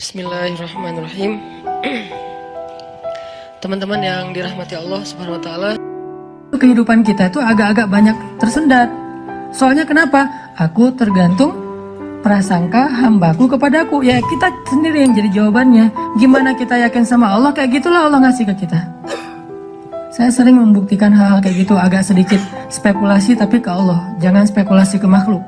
Bismillahirrahmanirrahim. Teman-teman yang dirahmati Allah Subhanahu wa taala, kehidupan kita itu agak-agak banyak tersendat. Soalnya kenapa? Aku tergantung prasangka hambaku kepadaku. Ya kita sendiri yang jadi jawabannya. Gimana kita yakin sama Allah, kayak gitulah Allah ngasih ke kita. Saya sering membuktikan hal-hal kayak gitu, agak sedikit spekulasi tapi ke Allah. Jangan spekulasi ke makhluk.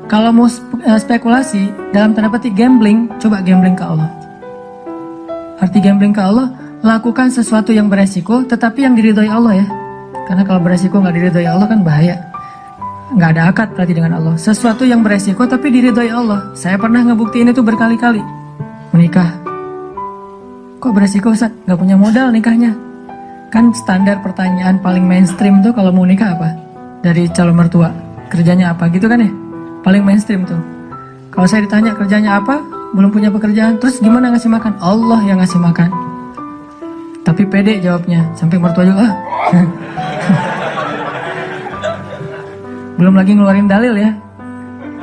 Kalau mau spekulasi dalam tanda petik gambling, coba gambling ke Allah. Arti gambling ke Allah, lakukan sesuatu yang beresiko tetapi yang diridhoi Allah ya. Karena kalau beresiko nggak diridhoi Allah kan bahaya. Nggak ada akad berarti dengan Allah. Sesuatu yang beresiko tapi diridhoi Allah. Saya pernah ngebuktiin itu berkali-kali. Menikah. Kok beresiko Ustaz? Nggak punya modal nikahnya. Kan standar pertanyaan paling mainstream tuh kalau mau nikah apa? Dari calon mertua. Kerjanya apa gitu kan ya? Paling mainstream tuh. Kalau saya ditanya kerjanya apa, belum punya pekerjaan, terus gimana ngasih makan? Allah yang ngasih makan. Tapi pede jawabnya, sampai mertua juga belum lagi ngeluarin dalil ya.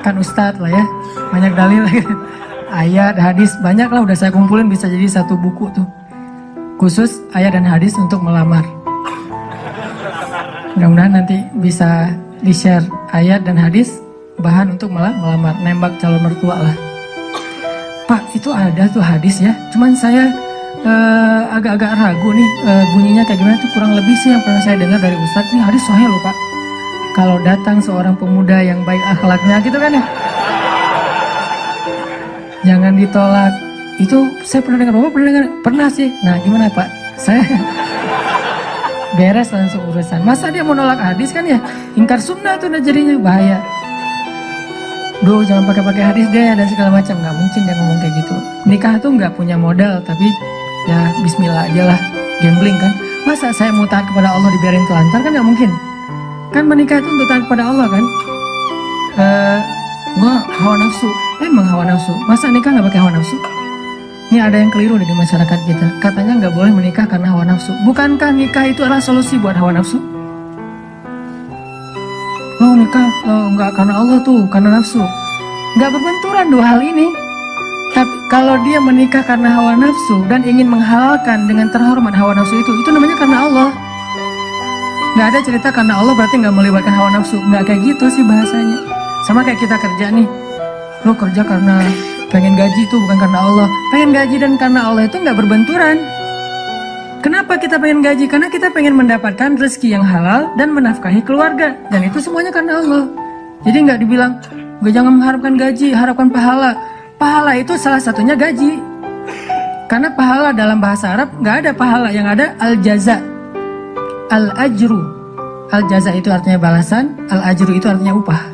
Kan ustadz lah ya, banyak dalil. Ayat, hadis, banyak lah udah saya kumpulin, bisa jadi satu buku tuh. Khusus ayat dan hadis untuk melamar. Mudah-mudahan nanti bisa di-share ayat dan hadis bahan untuk melamar, nembak calon mertua lah. Pak, itu ada tuh hadis ya, cuman saya agak-agak ragu nih bunyinya kayak gimana tuh, kurang lebih sih yang pernah saya dengar dari Ustadz, nih hadis sahih loh Pak. Kalau datang seorang pemuda yang baik akhlaknya gitu kan ya, jangan ditolak. Itu saya pernah dengar, Bapak pernah dengar? Pernah sih. Nah gimana Pak? Saya beres langsung urusan. Masa dia mau nolak hadis kan ya, ingkar sunnah tuh udah jadinya bahaya. Duh, jangan pakai hadis deh dan segala macam. Nggak mungkin dia ngomong kayak gitu. Nikah tuh nggak punya modal, tapi ya bismillah aja lah, gambling kan. Masa saya mau taat kepada Allah dibiarin telantar kan nggak mungkin. Kan menikah itu untuk taat kepada Allah kan. Gua hawa nafsu, emang hawa nafsu. Masa nikah nggak pakai hawa nafsu? Ini ada yang keliru di masyarakat kita. Katanya nggak boleh menikah karena hawa nafsu. Bukankah nikah itu adalah solusi buat hawa nafsu? Lo nikah nggak karena Allah tuh, karena nafsu. Nggak berbenturan dua hal ini. Tapi kalau dia menikah karena hawa nafsu dan ingin menghalalkan dengan terhormat hawa nafsu itu namanya karena Allah. Nggak ada cerita karena Allah berarti nggak melibatkan hawa nafsu. Nggak kayak gitu sih bahasanya. Sama kayak kita kerja nih. Lo kerja karena pengen gaji itu bukan karena Allah. Pengen gaji dan karena Allah itu nggak berbenturan. Kenapa kita pengen gaji? Karena kita pengen mendapatkan rezeki yang halal dan menafkahi keluarga. Dan itu semuanya karena Allah. Jadi nggak dibilang, gue jangan mengharapkan gaji, harapkan pahala. Pahala itu salah satunya gaji. Karena pahala dalam bahasa Arab nggak ada pahala, yang ada al-jaza, al-ajru. Al-jaza itu artinya balasan, al-ajru itu artinya upah.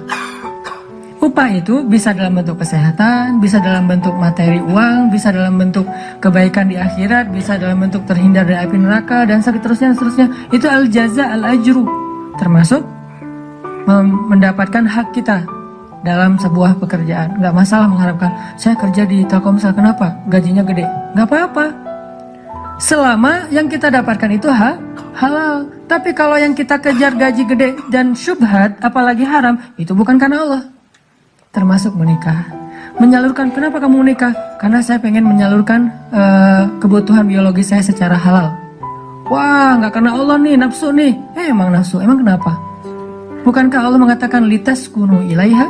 Upah itu bisa dalam bentuk kesehatan, bisa dalam bentuk materi uang, bisa dalam bentuk kebaikan di akhirat, bisa dalam bentuk terhindar dari api neraka, dan seterusnya. Itu al-jaza, al-ajru. Termasuk mendapatkan hak kita dalam sebuah pekerjaan. Nggak masalah mengharapkan, saya kerja di Telkomsel, kenapa? Gajinya gede. Nggak apa-apa. Selama yang kita dapatkan itu halal. Tapi kalau yang kita kejar gaji gede dan syubhat, apalagi haram, itu bukan karena Allah. Termasuk menikah, menyalurkan. Kenapa kamu menikah? Karena saya pengen menyalurkan kebutuhan biologis saya secara halal. Wah, nggak karena Allah nih, nafsu nih. Emang nafsu, emang kenapa? Bukankah Allah mengatakan litaskunu ilaiha?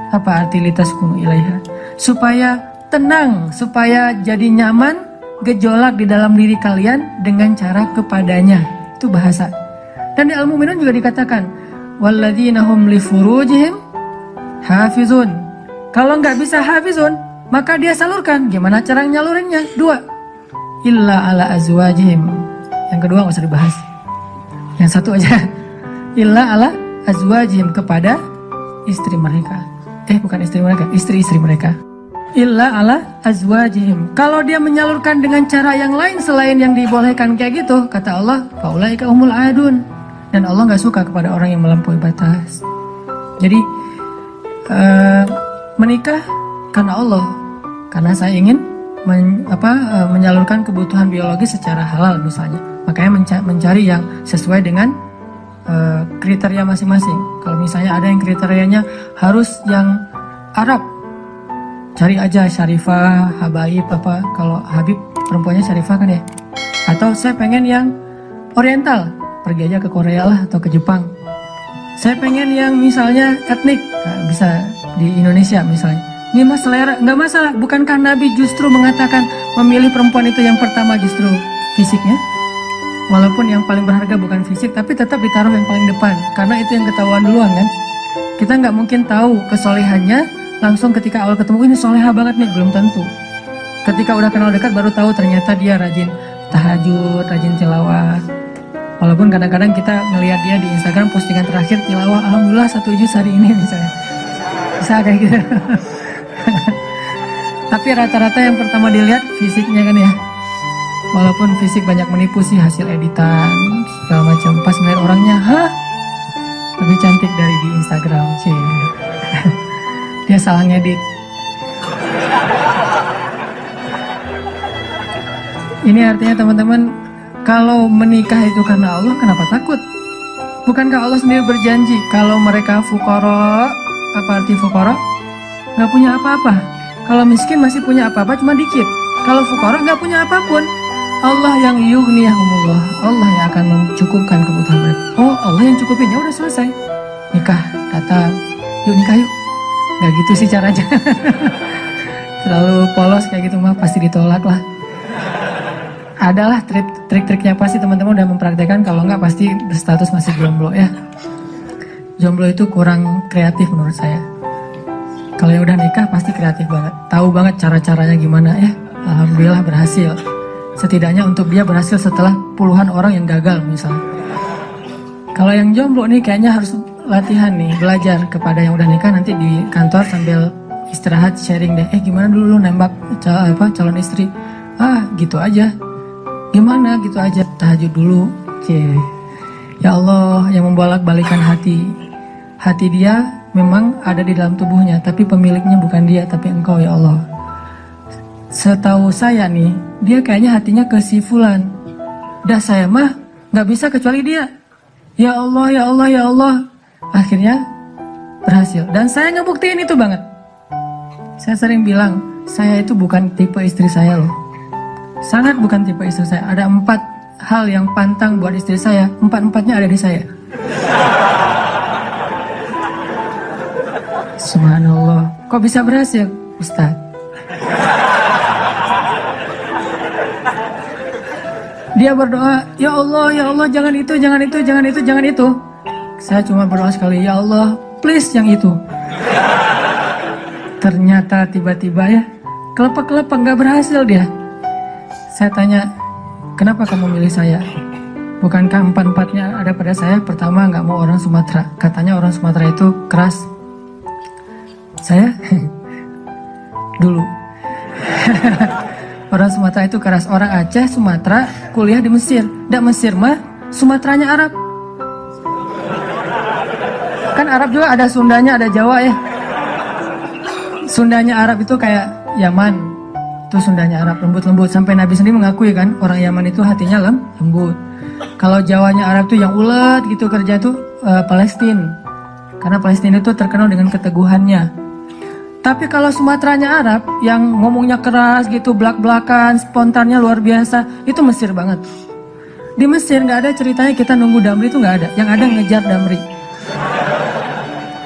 Apa arti litaskunu ilaiha? Supaya tenang, supaya jadi nyaman, gejolak di dalam diri kalian dengan cara kepadanya. Itu bahasa. Dan di Al-Mu'minun juga dikatakan, walladzina hum li furujihim hafizun. Kalau nggak bisa hafizun, maka dia salurkan. Gimana cara nyalurinnya? Dua. Illa ala azwajihim. Yang kedua nggak usah dibahas. Yang satu aja. Illa ala azwajihim, kepada istri mereka. Bukan istri mereka, istri-istri mereka. Illa ala azwajihim. Kalau dia menyalurkan dengan cara yang lain selain yang dibolehkan kayak gitu, kata Allah, faulaika humul adun. Dan Allah nggak suka kepada orang yang melampaui batas. Jadi menikah karena Allah, karena saya ingin menyalurkan kebutuhan biologis secara halal misalnya. Makanya mencari yang sesuai dengan kriteria masing-masing. Kalau misalnya ada yang kriterianya harus yang Arab, Cari aja Syarifah, Habaib apa, kalau Habib perempuannya Syarifah kan ya. Atau saya pengen yang oriental, pergi aja ke Korea lah atau ke Jepang. Saya pengen yang misalnya etnik, nah, bisa di Indonesia misalnya. Ini mas selera, nggak masalah. Bukankah Nabi justru mengatakan memilih perempuan itu yang pertama justru fisiknya? Walaupun yang paling berharga bukan fisik, tapi tetap ditaruh yang paling depan. Karena itu yang ketahuan duluan kan. Kita nggak mungkin tahu kesolehannya langsung ketika awal ketemu, ini soleha banget nih, belum tentu. Ketika udah kenal dekat baru tahu ternyata dia rajin tahajud, rajin tilawah. Walaupun kadang-kadang kita ngelihat dia di Instagram postingan terakhir tilawah, alhamdulillah 1 juz hari ini misalnya. Bisa kayak gitu. Tapi rata-rata yang pertama dilihat fisiknya kan ya. Walaupun fisik banyak menipu sih, hasil editan segala macam. Pas ngeliat orangnya, hah? Lebih cantik dari di Instagram sih. Dia salah ngedit. Ini artinya teman-teman, kalau menikah itu karena Allah, kenapa takut? Bukankah Allah sendiri berjanji kalau mereka fuqara, apa arti fuqara? Gak punya apa-apa. Kalau miskin masih punya apa-apa, cuma dikit. Kalau fuqara gak punya apapun. Allah yang yughniyahumullah, Allah yang akan mencukupkan kebutuhan mereka. Oh, Allah yang cukupin, ya udah selesai. Nikah, datang, yuk nikah yuk. Gak gitu sih caranya. Terlalu polos kayak gitu mah pasti ditolak lah. Adalah trik-triknya pasti teman-teman udah mempraktekkan. Kalau nggak pasti berstatus masih jomblo ya. Jomblo itu kurang kreatif menurut saya. Kalau yang udah nikah pasti kreatif banget. Tahu banget cara-caranya gimana ya. Alhamdulillah berhasil. Setidaknya untuk dia berhasil setelah puluhan orang yang gagal misalnya. Kalau yang jomblo nih kayaknya harus latihan nih, belajar kepada yang udah nikah, nanti di kantor sambil istirahat sharing deh. Gimana dulu lu nembak calon istri? Gitu aja. Gimana gitu aja, tahajud dulu. Ya Allah yang membolak-balikan hati. Hati dia memang ada di dalam tubuhnya, tapi pemiliknya bukan dia, tapi Engkau ya Allah. Setahu saya nih, dia kayaknya hatinya ke si fulan. Dah saya mah gak bisa kecuali dia. Ya Allah, ya Allah, ya Allah. Akhirnya berhasil. Dan saya ngebuktiin itu banget. Saya sering bilang, saya itu bukan tipe istri saya loh. Sangat bukan tipe istri saya. Ada 4 hal yang pantang buat istri saya. 4-4-nya ada di saya. Subhanallah. Kok bisa berhasil, Ustaz? Dia berdoa, ya Allah, jangan itu, jangan itu, jangan itu, jangan itu. Saya cuma berdoa sekali, ya Allah, please yang itu. Ternyata tiba-tiba ya, kelepek-kelepek gak berhasil dia. Saya tanya, kenapa kamu milih saya? Bukankah 4-4-nya ada pada saya? Pertama, gak mau orang Sumatera. Katanya orang Sumatera itu keras. Saya? Dulu. Orang Sumatera itu keras. Orang Aceh, Sumatera, kuliah di Mesir. Nggak Mesir mah, Sumateranya Arab. Kan Arab juga ada Sundanya, ada Jawa ya. Sundanya Arab itu kayak Yaman. Itu Sundanya Arab, lembut-lembut. Sampai Nabi sendiri mengakui kan, orang Yaman itu hatinya lembut. Kalau Jawanya Arab tuh yang ulet gitu kerja tuh Palestina. Karena Palestina itu terkenal dengan keteguhannya. Tapi kalau Sumateranya Arab yang ngomongnya keras gitu, belak-belakan, spontannya luar biasa, itu Mesir banget. Di Mesir nggak ada ceritanya kita nunggu damri, itu nggak ada. Yang ada ngejar damri.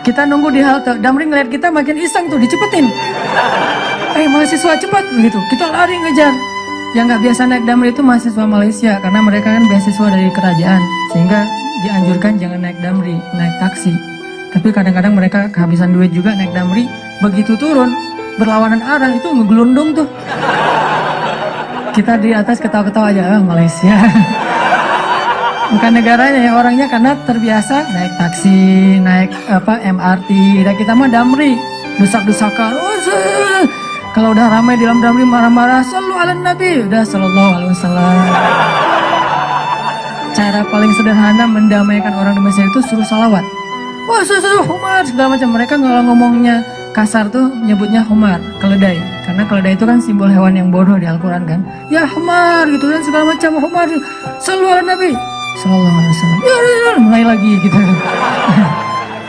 Kita nunggu di halte, damri ngeliat kita makin iseng tuh, dicepetin. Mahasiswa cepat gitu. Kita lari ngejar. Yang nggak biasa naik damri itu mahasiswa Malaysia, karena mereka kan beasiswa dari kerajaan, sehingga dianjurkan jangan naik damri, naik taksi. Tapi kadang-kadang mereka kehabisan duit juga naik damri. Begitu turun, berlawanan arah itu ngegelundung tuh. Kita di atas ketawa-ketawa aja, Malaysia. Bukan negaranya ya, orangnya karena terbiasa naik taksi, naik MRT. Dan kita mah damri, desak-desakan. Kalau udah ramai di dalam damri marah-marah, sallu ala Nabi, udah sallallahu alaihi wasallam. Cara paling sederhana mendamaikan orang di Mesir itu suruh salawat. Wah, humar segala macam. Mereka kalau ngomongnya kasar tuh nyebutnya humar, keledai. Karena keledai itu kan simbol hewan yang bodoh di Al-Quran kan. Ya humar gitu kan, segala macam humar. Sallallahu Nabi sallallahu alaihi wasallam. Ya, mulai lagi gitu.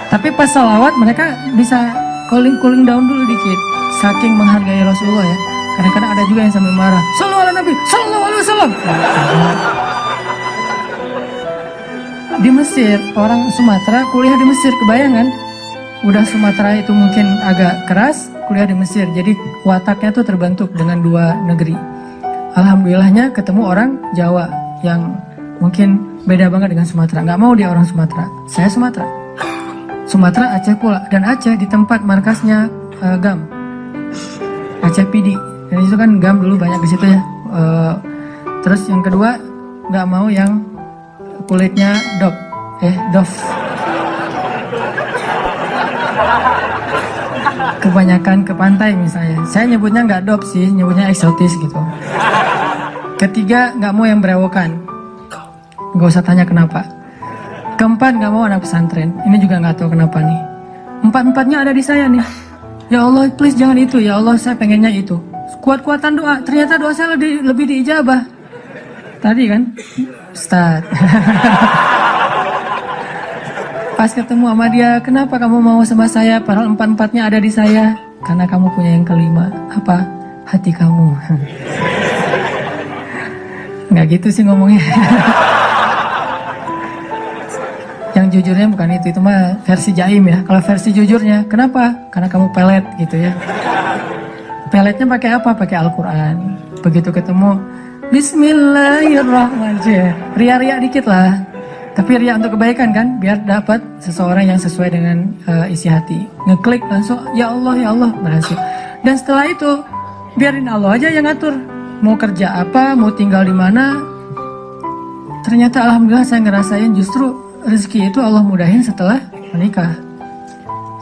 Tapi pas salawat mereka bisa cooling down dulu dikit. saking menghargai Rasulullah ya. Kadang-kadang ada juga yang sambil marah. Sallallahu ala Nabi, sallallahu alaihi wasallam. Di Mesir, orang Sumatera kuliah di Mesir, kebayangan. Udah Sumatera itu mungkin agak keras, kuliah di Mesir. Jadi wataknya tuh terbentuk dengan dua negeri. Alhamdulillahnya ketemu orang Jawa yang mungkin beda banget dengan Sumatera. Nggak mau dia orang Sumatera. Saya Sumatera. Sumatera Aceh pula. Dan Aceh di tempat markasnya GAM. Aceh PD. Dan itu kan GAM dulu banyak di situ ya. Terus yang kedua nggak mau yang kulitnya dof. Kebanyakan ke pantai misalnya. Saya nyebutnya nggak dop sih, nyebutnya eksotis gitu. Ketiga nggak mau yang berewokan. Nggak usah tanya kenapa. Keempat nggak mau anak pesantren. Ini juga nggak tahu kenapa nih. Empat-empatnya ada di saya nih. Ya Allah, please jangan itu. Ya Allah, saya pengennya itu. Kuat-kuatan doa. Ternyata doa saya lebih diijabah. Tadi kan, Ustaz. Pas ketemu sama dia, kenapa kamu mau sama saya? Padahal empat-empatnya ada di saya. Karena kamu punya yang kelima. Apa? Hati kamu. Nggak gitu sih ngomongnya. Yang jujurnya bukan itu mah versi jaim ya. Kalau versi jujurnya, kenapa? Karena kamu pelet gitu ya. Peletnya pakai apa? Pakai Al-Quran. Begitu ketemu, Bismillahirrahmanirrahim. Ria-ria dikit lah. Tapi ria untuk kebaikan kan, biar dapat seseorang yang sesuai dengan isi hati. Ngeklik langsung, ya Allah, berhasil. Dan setelah itu, biarin Allah aja yang ngatur. Mau kerja apa, mau tinggal di mana. Ternyata alhamdulillah saya ngerasain justru rezeki itu Allah mudahin setelah menikah.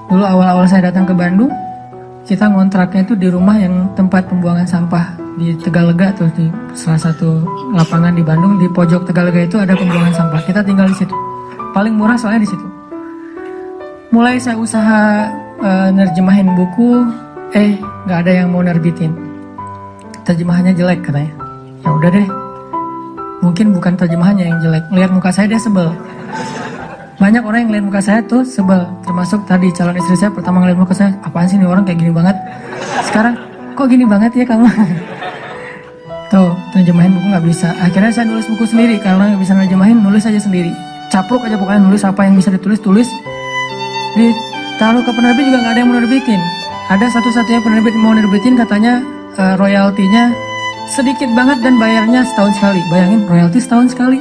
Dulu awal-awal saya datang ke Bandung, kita ngontraknya itu di rumah yang tempat pembuangan sampah di Tegalega tuh, di salah satu lapangan di Bandung, di pojok Tegalega itu ada pembuangan sampah. Kita tinggal di situ. Paling murah soalnya di situ. Mulai saya usaha nerjemahin buku, nggak ada yang mau nerbitin. Terjemahannya jelek katanya. Ya udah deh. Mungkin bukan terjemahannya yang jelek. Lihat muka saya dia sebel. Banyak orang yang lihat muka saya tuh sebel. Termasuk tadi calon istri saya pertama ngeliat muka saya, apaan sih nih orang kayak gini banget. Sekarang kok gini banget ya kamu. Tuh, terjemahin buku nggak bisa. Akhirnya saya nulis buku sendiri. Karena nggak bisa nerjemahin, nulis aja sendiri. Capruk aja pokoknya, nulis apa yang bisa ditulis. Ditaruh ke penerbit juga nggak ada yang mau nerbitin. Ada satu-satunya penerbit mau nerbitin, katanya royaltinya sedikit banget dan bayarnya setahun sekali. Bayangin, royalti setahun sekali.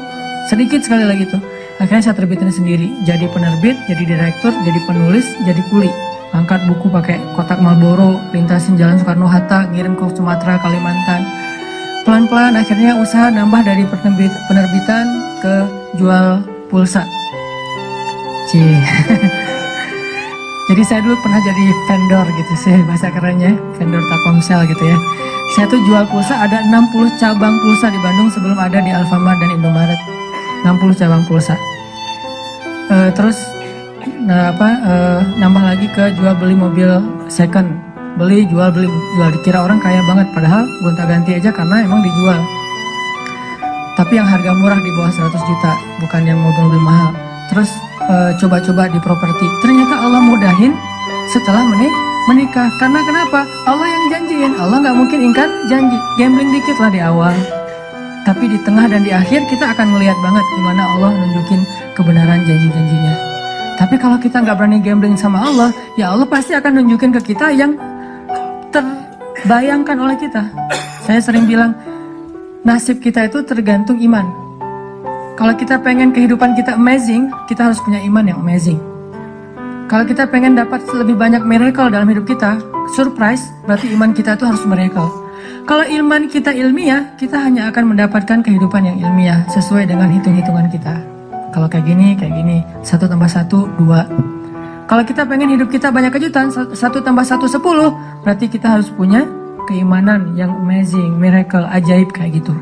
Sedikit sekali lagi tuh. Akhirnya saya terbitin sendiri. Jadi penerbit, jadi direktur, jadi penulis, jadi kuli. Angkat buku pakai kotak Marlboro, lintasin jalan Soekarno-Hatta, ngirim ke Sumatera, Kalimantan. Pelan-pelan akhirnya usaha nambah dari penerbitan ke jual pulsa. Jadi saya dulu pernah jadi vendor gitu sih, bahasa kerennya, vendor Telkomsel gitu ya. Saya tuh jual pulsa, ada 60 cabang pulsa di Bandung sebelum ada di Alfamart dan Indomaret. 60 cabang pulsa. Terus nambah lagi ke jual beli mobil second. Beli, jual, dikira orang kaya banget, padahal gonta-ganti aja karena emang dijual. Tapi yang harga murah di bawah 100 juta, bukan yang mobil-mobil mahal. Terus coba-coba di properti. Ternyata Allah mudahin setelah menikah. Karena kenapa? Allah yang janjiin. Allah nggak mungkin ingkar janji. Gambling dikit lah di awal. Tapi di tengah dan di akhir kita akan melihat banget gimana Allah nunjukin kebenaran janji-janjinya. Tapi kalau kita nggak berani gambling sama Allah, ya Allah pasti akan nunjukin ke kita yang terbayangkan oleh kita. Saya sering bilang, nasib kita itu tergantung iman. Kalau kita pengen kehidupan kita amazing, kita harus punya iman yang amazing. Kalau kita pengen dapat lebih banyak miracle dalam hidup kita, surprise, berarti iman kita itu harus miracle. Kalau iman kita ilmiah, kita hanya akan mendapatkan kehidupan yang ilmiah sesuai dengan hitung-hitungan kita. Kalau kayak gini, 1 tambah 1, 2. Kalau kita pengen hidup kita banyak kejutan, 1 tambah 1, 10, berarti kita harus punya keimanan yang amazing, miracle, ajaib kayak gitu.